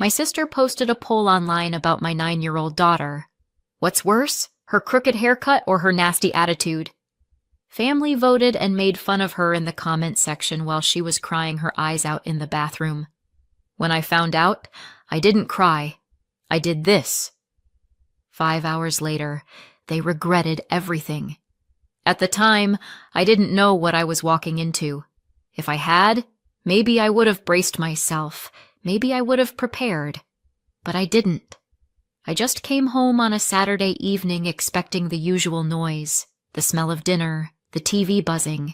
My sister posted a poll online about my 9-year-old daughter. What's worse, her crooked haircut or her nasty attitude? Family voted and made fun of her in the comments section while she was crying her eyes out in the bathroom. When I found out, I didn't cry. I did this. 5 hours later, they regretted everything. At the time, I didn't know what I was walking into. If I had, maybe I would have braced myself. Maybe I would have prepared. But I didn't. I just came home on a Saturday evening expecting the usual noise, the smell of dinner, the TV buzzing.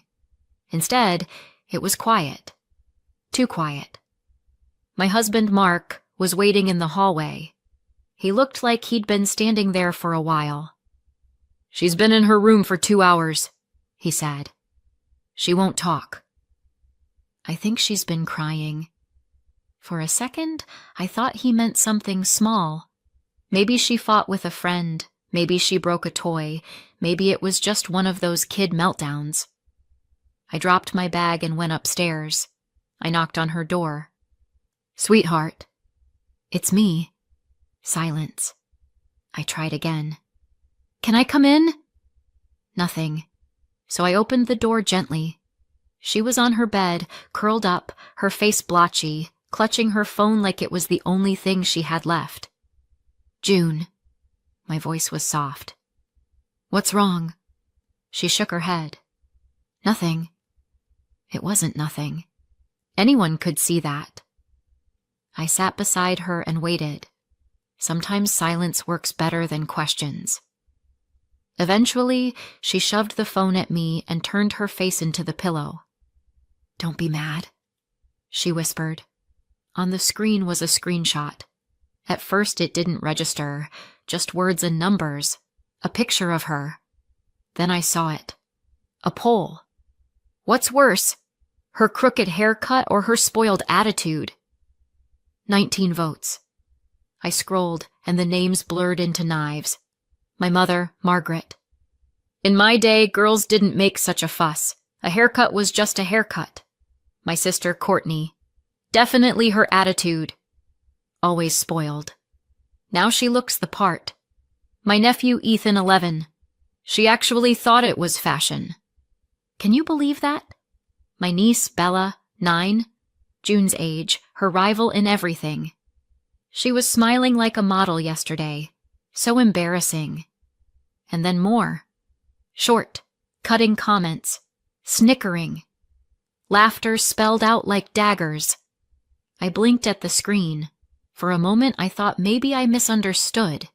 Instead, it was quiet. Too quiet. My husband, Mark, was waiting in the hallway. He looked like he'd been standing there for a while. "She's been in her room for 2 hours," he said. "She won't talk." "I think she's been crying." For a second, I thought he meant something small. Maybe she fought with a friend. Maybe she broke a toy. Maybe it was just one of those kid meltdowns. I dropped my bag and went upstairs. I knocked on her door. "Sweetheart." "It's me." Silence. I tried again. "Can I come in?" Nothing. So I opened the door gently. She was on her bed, curled up, her face blotchy, clutching her phone like it was the only thing she had left. "June." My voice was soft. "What's wrong?" She shook her head. "Nothing." It wasn't nothing. Anyone could see that. I sat beside her and waited. Sometimes silence works better than questions. Eventually, she shoved the phone at me and turned her face into the pillow. "Don't be mad," she whispered. On the screen was a screenshot. At first it didn't register, just words and numbers, a picture of her. Then I saw it. A poll. What's worse, her crooked haircut or her spoiled attitude? 19 votes. I scrolled, and the names blurred into knives. My mother, Margaret. "In my day, girls didn't make such a fuss. A haircut was just a haircut." My sister, Courtney. "Definitely her attitude. Always spoiled. Now she looks the part." My nephew, Ethan, 11. "She actually thought it was fashion." Can you believe that? My niece, Bella, 9. June's age, her rival in everything. She was smiling like a model yesterday. So embarrassing. And then more. Short, cutting comments. Snickering. Laughter spelled out like daggers. I blinked at the screen. For a moment I thought maybe I misunderstood.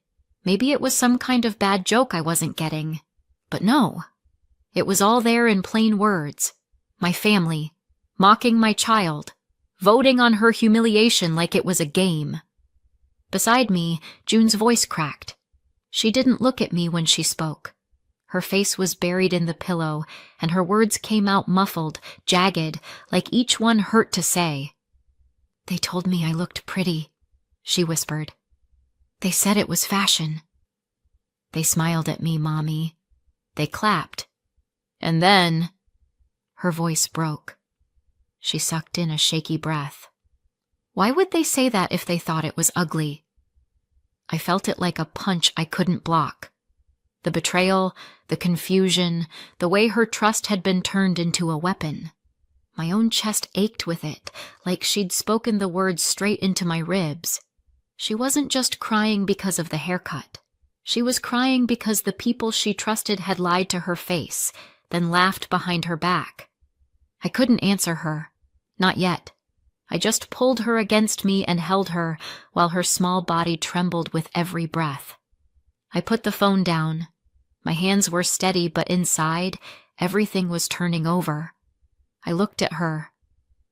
Maybe it was some kind of bad joke I wasn't getting. But no. It was all there in plain words. My family. Mocking my child. Voting on her humiliation like it was a game. Beside me, June's voice cracked. She didn't look at me when she spoke. Her face was buried in the pillow, and her words came out muffled, jagged, like each one hurt to say. "They told me I looked pretty," she whispered. "They said it was fashion." "They smiled at me, Mommy. They clapped. And then—" Her voice broke. She sucked in a shaky breath. Why would they say that if they thought it was ugly? I felt it like a punch I couldn't block. The betrayal, the confusion, the way her trust had been turned into a weapon. My own chest ached with it, like she'd spoken the words straight into my ribs. She wasn't just crying because of the haircut. She was crying because the people she trusted had lied to her face, then laughed behind her back. I couldn't answer her. Not yet. I just pulled her against me and held her, while her small body trembled with every breath. I put the phone down. My hands were steady, but inside, everything was turning over. I looked at her,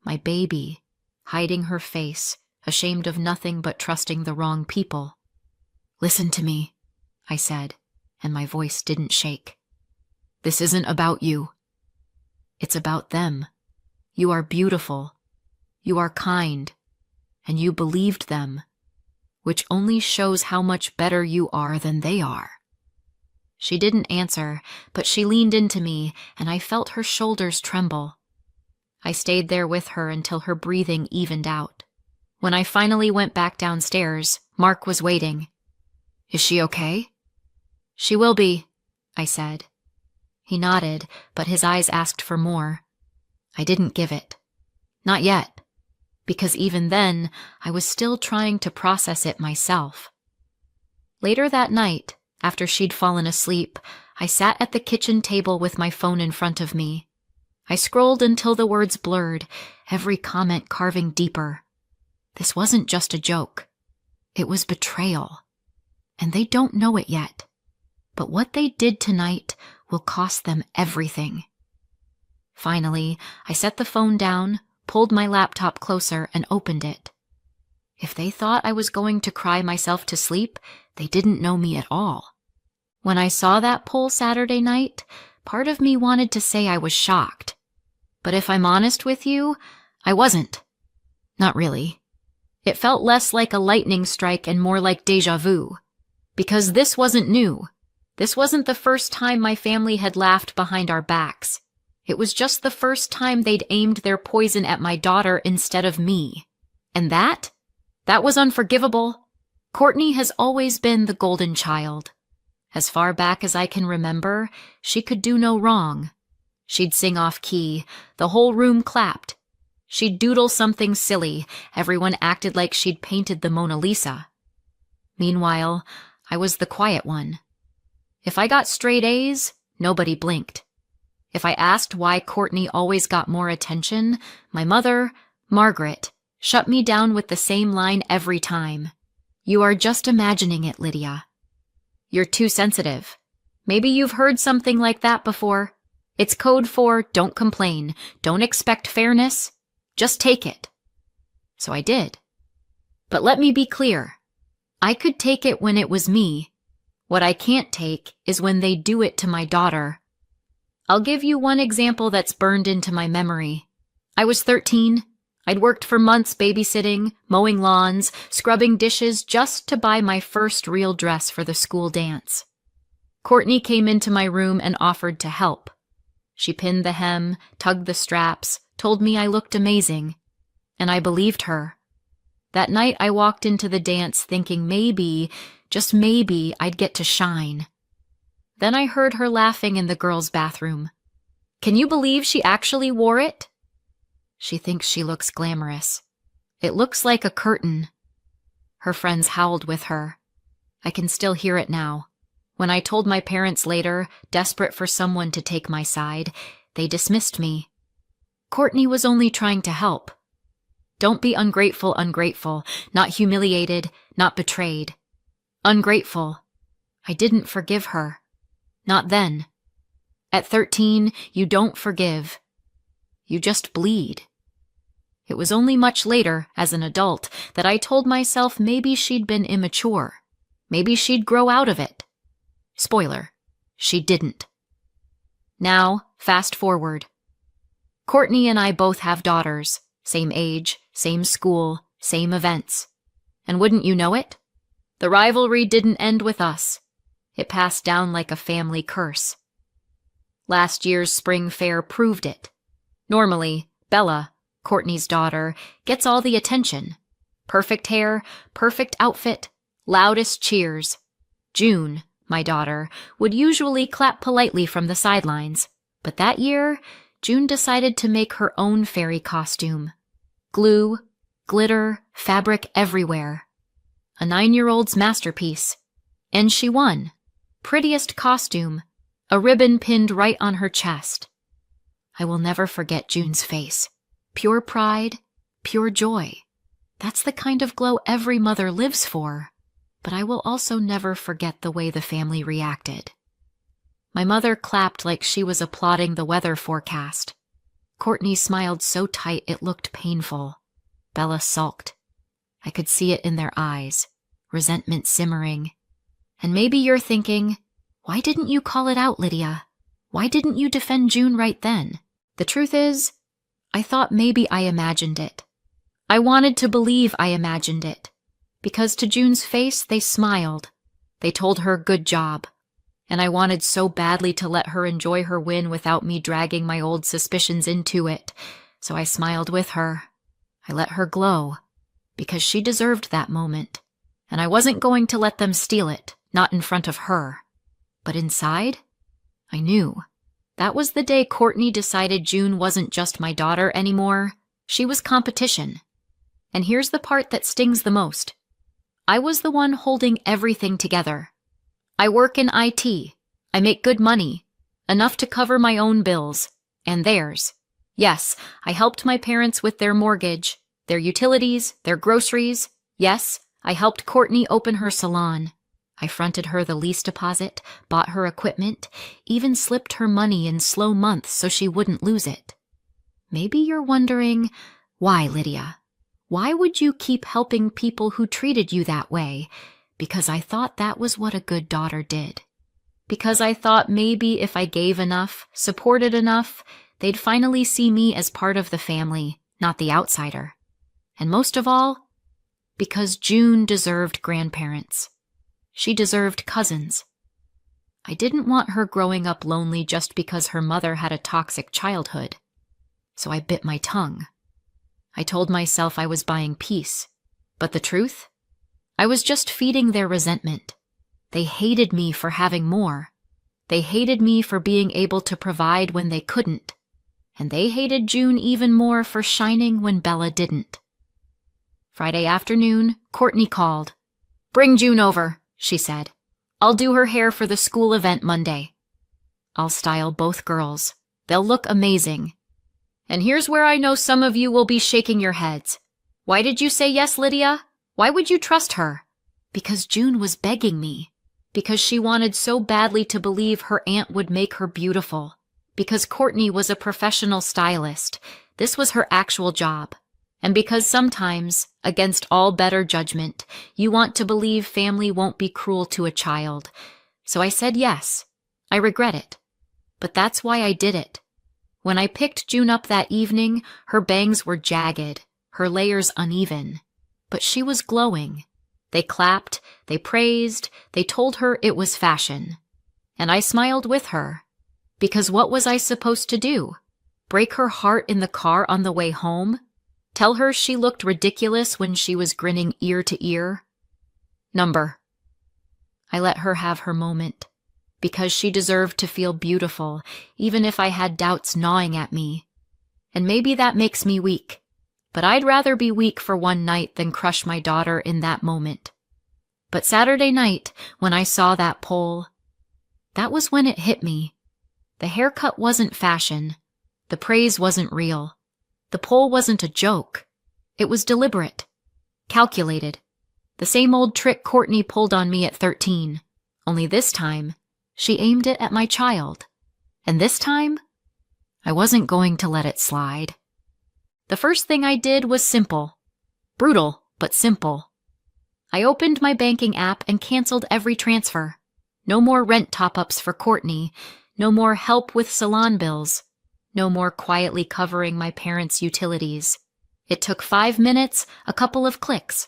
my baby, hiding her face, ashamed of nothing but trusting the wrong people. "Listen to me," I said, and my voice didn't shake. "This isn't about you. It's about them. You are beautiful. You are kind. And you believed them, which only shows how much better you are than they are." She didn't answer, but she leaned into me, and I felt her shoulders tremble. I stayed there with her until her breathing evened out. When I finally went back downstairs, Mark was waiting. "Is she okay?" "She will be," I said. He nodded, but his eyes asked for more. I didn't give it. Not yet, because even then, I was still trying to process it myself. Later that night, after she'd fallen asleep, I sat at the kitchen table with my phone in front of me. I scrolled until the words blurred, every comment carving deeper. This wasn't just a joke. It was betrayal. And they don't know it yet. But what they did tonight will cost them everything. Finally, I set the phone down, pulled my laptop closer, and opened it. If they thought I was going to cry myself to sleep, they didn't know me at all. When I saw that poll Saturday night, part of me wanted to say I was shocked. But if I'm honest with you, I wasn't. Not really. It felt less like a lightning strike and more like déjà vu. Because this wasn't new. This wasn't the first time my family had laughed behind our backs. It was just the first time they'd aimed their poison at my daughter instead of me. And that was unforgivable. Courtney has always been the golden child. As far back as I can remember, she could do no wrong. She'd sing off key, the whole room clapped. She'd doodle something silly, everyone acted like she'd painted the Mona Lisa. Meanwhile, I was the quiet one. If I got straight A's, nobody blinked. If I asked why Courtney always got more attention, my mother, Margaret, shut me down with the same line every time. "You are just imagining it, Lydia. You're too sensitive. Maybe you've heard something like that before. It's code for don't complain, don't expect fairness, just take it." So I did. But let me be clear. I could take it when it was me. What I can't take is when they do it to my daughter. I'll give you one example that's burned into my memory. I was 13. I'd worked for months babysitting, mowing lawns, scrubbing dishes just to buy my first real dress for the school dance. Courtney came into my room and offered to help. She pinned the hem, tugged the straps, told me I looked amazing. And I believed her. That night I walked into the dance thinking maybe, just maybe, I'd get to shine. Then I heard her laughing in the girls' bathroom. "Can you believe she actually wore it?" She thinks she looks glamorous. It looks like a curtain. Her friends howled with her. I can still hear it now. When I told my parents later, desperate for someone to take my side, they dismissed me. Courtney was only trying to help. Don't be ungrateful, not humiliated, not betrayed. Ungrateful. I didn't forgive her. Not then. At 13, you don't forgive. You just bleed. It was only much later, as an adult, that I told myself maybe she'd been immature. Maybe she'd grow out of it. Spoiler, she didn't. Now, fast forward. Courtney and I both have daughters, same age, same school, same events. And wouldn't you know it? The rivalry didn't end with us. It passed down like a family curse. Last year's spring fair proved it. Normally, Bella, Courtney's daughter, gets all the attention. Perfect hair, perfect outfit, loudest cheers. June, my daughter, would usually clap politely from the sidelines, but that year, June decided to make her own fairy costume. Glue, glitter, fabric everywhere. A 9-year-old's masterpiece. And she won. Prettiest costume. A ribbon pinned right on her chest. I will never forget June's face. Pure pride, pure joy. That's the kind of glow every mother lives for. But I will also never forget the way the family reacted. My mother clapped like she was applauding the weather forecast. Courtney smiled so tight it looked painful. Bella sulked. I could see it in their eyes, resentment simmering. And maybe you're thinking, why didn't you call it out, Lydia? Why didn't you defend June right then? The truth is, I thought maybe I imagined it. I wanted to believe I imagined it. Because to June's face, they smiled. They told her good job. And I wanted so badly to let her enjoy her win without me dragging my old suspicions into it. So I smiled with her. I let her glow. because she deserved that moment, and I wasn't going to let them steal it, not in front of her. But inside, I knew. That was the day Courtney decided June wasn't just my daughter anymore. She was competition. And here's the part that stings the most. I was the one holding everything together. I work in IT. I make good money, enough to cover my own bills, and theirs. Yes, I helped my parents with their mortgage, their utilities, their groceries. Yes, I helped Courtney open her salon. I fronted her the lease deposit, bought her equipment, even slipped her money in slow months so she wouldn't lose it. Maybe you're wondering, why, Lydia? Why would you keep helping people who treated you that way? Because I thought that was what a good daughter did. Because I thought maybe if I gave enough, supported enough, they'd finally see me as part of the family, not the outsider. And most of all, because June deserved grandparents. She deserved cousins. I didn't want her growing up lonely just because her mother had a toxic childhood. So I bit my tongue. I told myself I was buying peace. But the truth? I was just feeding their resentment. They hated me for having more. They hated me for being able to provide when they couldn't. And they hated June even more for shining when Bella didn't. Friday afternoon, Courtney called. "Bring June over," she said. "I'll do her hair for the school event Monday. I'll style both girls. They'll look amazing. And here's where I know some of you will be shaking your heads. Why did you say yes, Lydia? Why would you trust her?" Because June was begging me. Because she wanted so badly to believe her aunt would make her beautiful. Because Courtney was a professional stylist. This was her actual job. And because sometimes, against all better judgment, you want to believe family won't be cruel to a child. So I said yes. I regret it. But that's why I did it. When I picked June up that evening, her bangs were jagged, her layers uneven. But she was glowing. They clapped, they praised, they told her it was fashion. And I smiled with her. Because what was I supposed to do? Break her heart in the car on the way home? Tell her she looked ridiculous when she was grinning ear to ear? Number. I let her have her moment. Because she deserved to feel beautiful, even if I had doubts gnawing at me. And maybe that makes me weak. But I'd rather be weak for one night than crush my daughter in that moment. But Saturday night, when I saw that poll, that was when it hit me. The haircut wasn't fashion. The praise wasn't real. The poll wasn't a joke. It was deliberate. Calculated. The same old trick Courtney pulled on me at 13. Only this time, she aimed it at my child. And this time, I wasn't going to let it slide. The first thing I did was simple. Brutal, but simple. I opened my banking app and canceled every transfer. No more rent top-ups for Courtney. No more help with salon bills. No more quietly covering my parents' utilities. It took 5 minutes, a couple of clicks.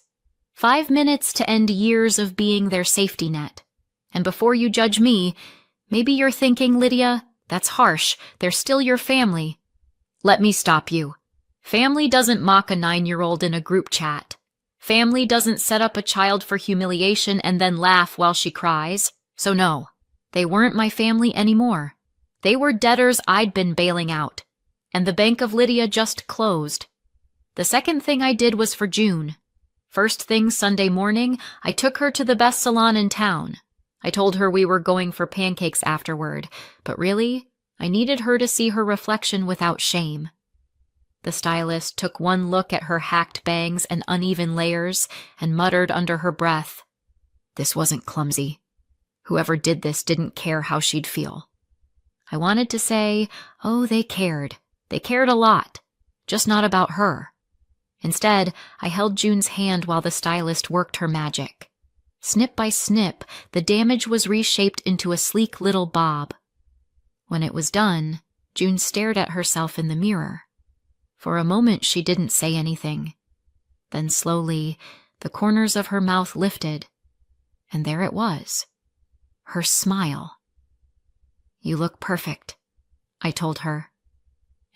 5 minutes to end years of being their safety net. And before you judge me, maybe you're thinking, Lydia, that's harsh. They're still your family. Let me stop you. Family doesn't mock a 9-year-old in a group chat. Family doesn't set up a child for humiliation and then laugh while she cries. So no, they weren't my family anymore. They were debtors I'd been bailing out. And the Bank of Lydia just closed. The second thing I did was for June. First thing Sunday morning, I took her to the best salon in town. I told her we were going for pancakes afterward, but really, I needed her to see her reflection without shame. The stylist took one look at her hacked bangs and uneven layers and muttered under her breath, "This wasn't clumsy. Whoever did this didn't care how she'd feel." I wanted to say, oh, they cared. They cared a lot, just not about her. Instead, I held June's hand while the stylist worked her magic. Snip by snip, the damage was reshaped into a sleek little bob. When it was done, June stared at herself in the mirror. For a moment, she didn't say anything. Then slowly, the corners of her mouth lifted, and there it was, her smile. "You look perfect," I told her.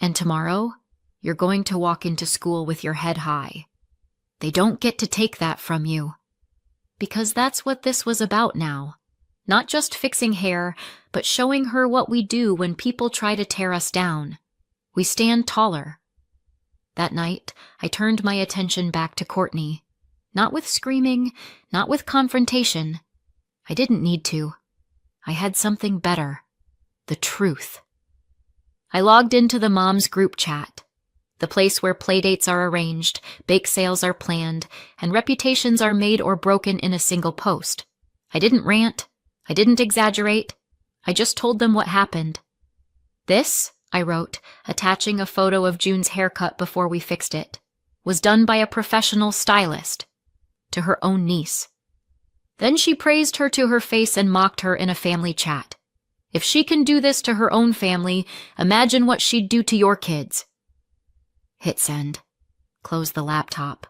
"And tomorrow, you're going to walk into school with your head high. They don't get to take that from you. Because that's what this was about now. Not just fixing hair, but showing her what we do when people try to tear us down. We stand taller. That night, I turned my attention back to Courtney. Not with screaming, not with confrontation. I didn't need to. I had something better. The truth. I logged into the mom's group chat. The place where playdates are arranged, bake sales are planned, and reputations are made or broken in a single post. I didn't rant. I didn't exaggerate. I just told them what happened. This, I wrote, attaching a photo of June's haircut before we fixed it, was done by a professional stylist. To her own niece. Then she praised her to her face and mocked her in a family chat. If she can do this to her own family, imagine what she'd do to your kids. Hit send. Close the laptop.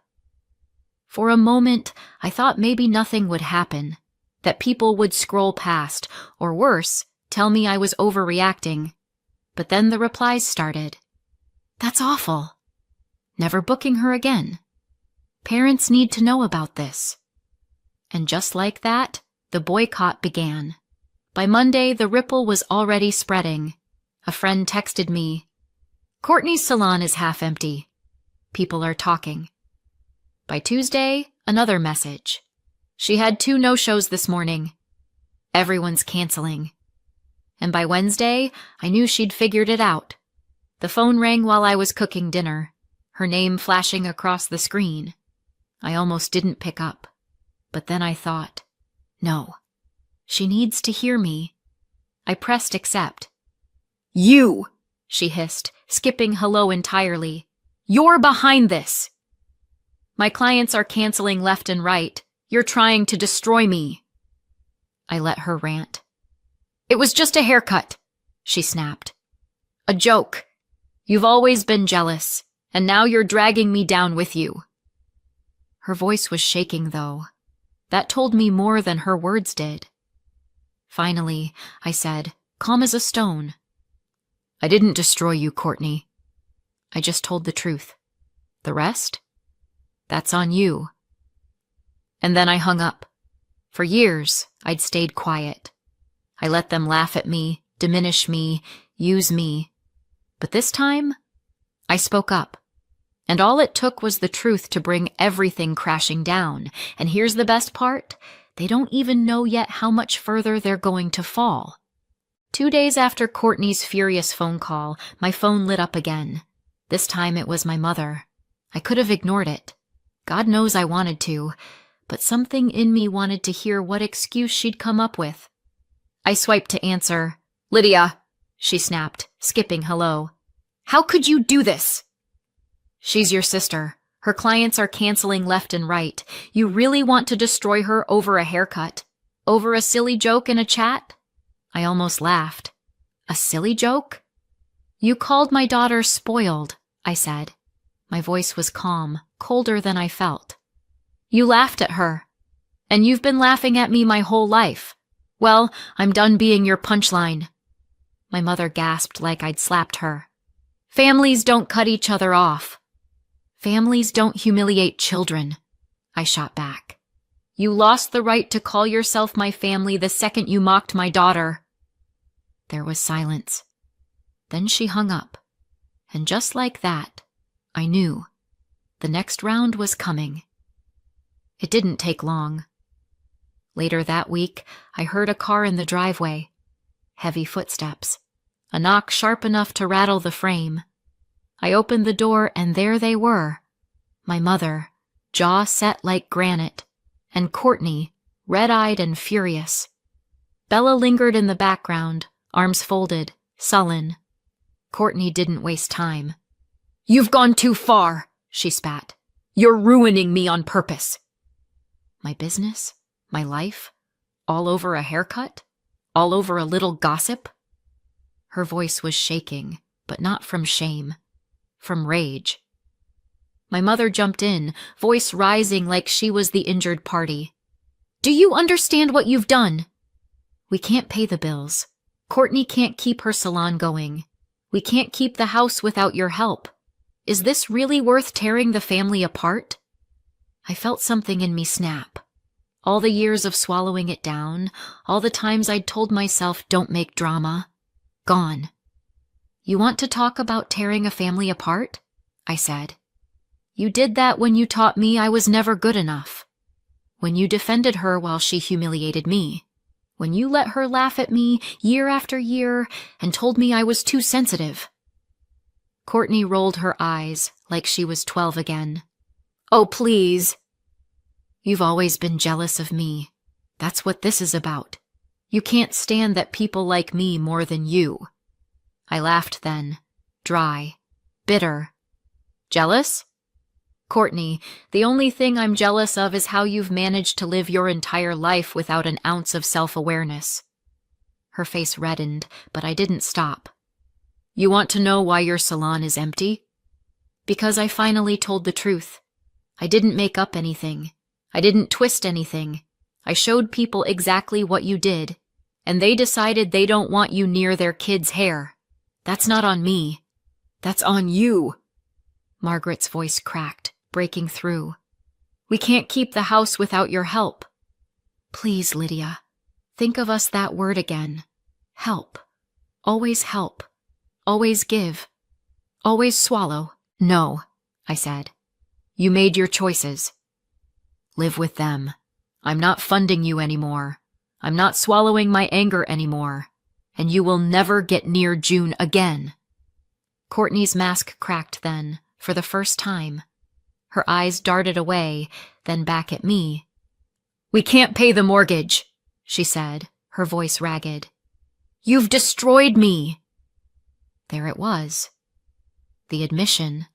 For a moment, I thought maybe nothing would happen, that people would scroll past, or worse, tell me I was overreacting. But then the replies started. That's awful. Never booking her again. Parents need to know about this. And just like that, the boycott began. By Monday, the ripple was already spreading. A friend texted me, "Courtney's salon is half empty. People are talking." By Tuesday, another message. She had 2 no-shows this morning. Everyone's canceling. And by Wednesday, I knew she'd figured it out. The phone rang while I was cooking dinner, her name flashing across the screen. I almost didn't pick up. But then I thought, no, she needs to hear me. I pressed accept. "You!" she hissed, skipping hello entirely. "You're behind this!" "My clients are canceling left and right. You're trying to destroy me." I let her rant. "It was just a haircut," she snapped. "A joke. You've always been jealous, and now you're dragging me down with you." Her voice was shaking, though. That told me more than her words did. Finally, I said, calm as a stone, "I didn't destroy you, Courtney. I just told the truth. The rest? That's on you." And then I hung up. For years, I'd stayed quiet. I let them laugh at me, diminish me, use me. But this time, I spoke up. And all it took was the truth to bring everything crashing down. And here's the best part. They don't even know yet how much further they're going to fall. 2 days after Courtney's furious phone call, my phone lit up again. This time it was my mother. I could have ignored it. God knows I wanted to. But something in me wanted to hear what excuse she'd come up with. I swiped to answer. "Lydia," she snapped, skipping hello. "How could you do this?" "She's your sister. Her clients are canceling left and right. You really want to destroy her over a haircut? Over a silly joke in a chat?" I almost laughed. "A silly joke?" "You called my daughter spoiled," I said. My voice was calm, colder than I felt. "You laughed at her. And you've been laughing at me my whole life. Well, I'm done being your punchline." My mother gasped like I'd slapped her. "Families don't cut each other off." "Families don't humiliate children," I shot back. "You lost the right to call yourself my family the second you mocked my daughter." There was silence. Then she hung up. And just like that, I knew. The next round was coming. It didn't take long. Later that week, I heard a car in the driveway. Heavy footsteps. A knock sharp enough to rattle the frame. I opened the door and there they were. My mother, jaw set like granite, and Courtney, red-eyed and furious. Bella lingered in the background, arms folded, sullen. Courtney didn't waste time. "You've gone too far," she spat. "You're ruining me on purpose." My business? My life? All over a haircut? All over a little gossip? Her voice was shaking, but not from shame. From rage. My mother jumped in, voice rising like she was the injured party. "Do you understand what you've done? We can't pay the bills. Courtney can't keep her salon going. We can't keep the house without your help. Is this really worth tearing the family apart?" I felt something in me snap. All the years of swallowing it down, all the times I'd told myself don't make drama, gone. You want to talk about tearing a family apart? I said. You did that when you taught me I was never good enough. When you defended her while she humiliated me. When you let her laugh at me year after year and told me I was too sensitive. Courtney rolled her eyes like she was 12 again. Oh, please. You've always been jealous of me. That's what this is about. You can't stand that people like me more than you. I laughed then, dry, bitter. Jealous? Courtney, the only thing I'm jealous of is how you've managed to live your entire life without an ounce of self-awareness. Her face reddened, but I didn't stop. You want to know why your salon is empty? Because I finally told the truth. I didn't make up anything. I didn't twist anything. I showed people exactly what you did, and they decided they don't want you near their kids' hair. That's not on me. That's on you. Margaret's voice cracked, breaking through. We can't keep the house without your help. Please, Lydia, think of us that word again. Help. Always help. Always give. Always swallow. No, I said. You made your choices. Live with them. I'm not funding you anymore. I'm not swallowing my anger anymore. And you will never get near June again. Courtney's mask cracked then, for the first time. Her eyes darted away, then back at me. We can't pay the mortgage, she said, her voice ragged. You've destroyed me. There it was. The admission.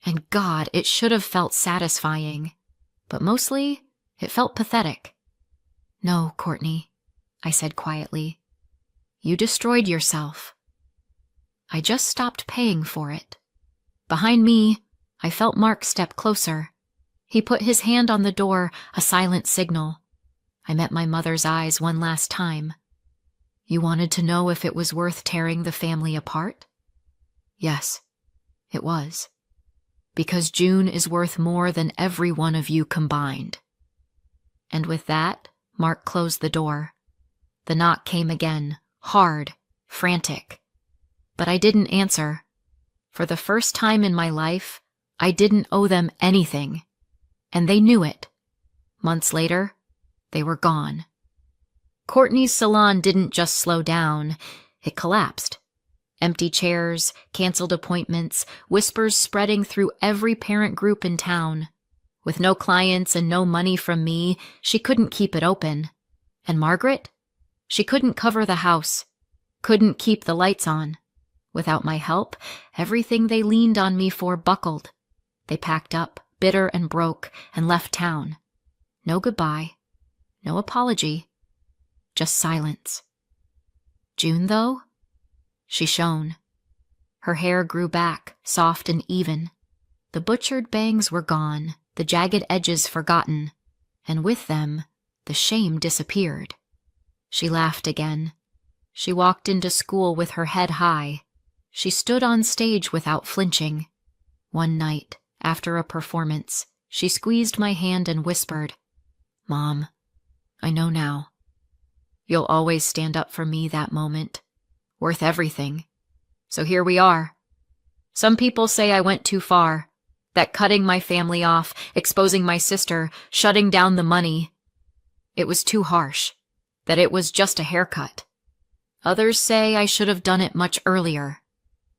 And God, it should have felt satisfying. But mostly, it felt pathetic. No, Courtney, I said quietly. You destroyed yourself. I just stopped paying for it. Behind me, I felt Mark step closer. He put his hand on the door, a silent signal. I met my mother's eyes one last time. You wanted to know if it was worth tearing the family apart? Yes, it was. Because June is worth more than every one of you combined. And with that, Mark closed the door. The knock came again, hard, frantic. But I didn't answer. For the first time in my life, I didn't owe them anything. And they knew it. Months later, they were gone. Courtney's salon didn't just slow down, it collapsed. Empty chairs, canceled appointments, whispers spreading through every parent group in town. With no clients and no money from me, she couldn't keep it open. And Margaret? She couldn't cover the house, couldn't keep the lights on. Without my help, everything they leaned on me for buckled. They packed up, bitter and broke, and left town. No goodbye, no apology, just silence. June, though? She shone. Her hair grew back, soft and even. The butchered bangs were gone, the jagged edges forgotten, and with them, the shame disappeared. She laughed again. She walked into school with her head high. She stood on stage without flinching. One night, after a performance, she squeezed my hand and whispered, Mom, I know now. You'll always stand up for me that moment. Worth everything. So here we are. Some people say I went too far, that cutting my family off, exposing my sister, shutting down the money, it was too harsh, that it was just a haircut. Others say I should have done it much earlier.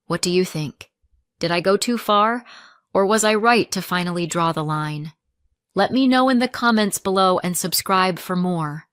What do you think? Did I go too far, or was I right to finally draw the line? Let me know in the comments below and subscribe for more.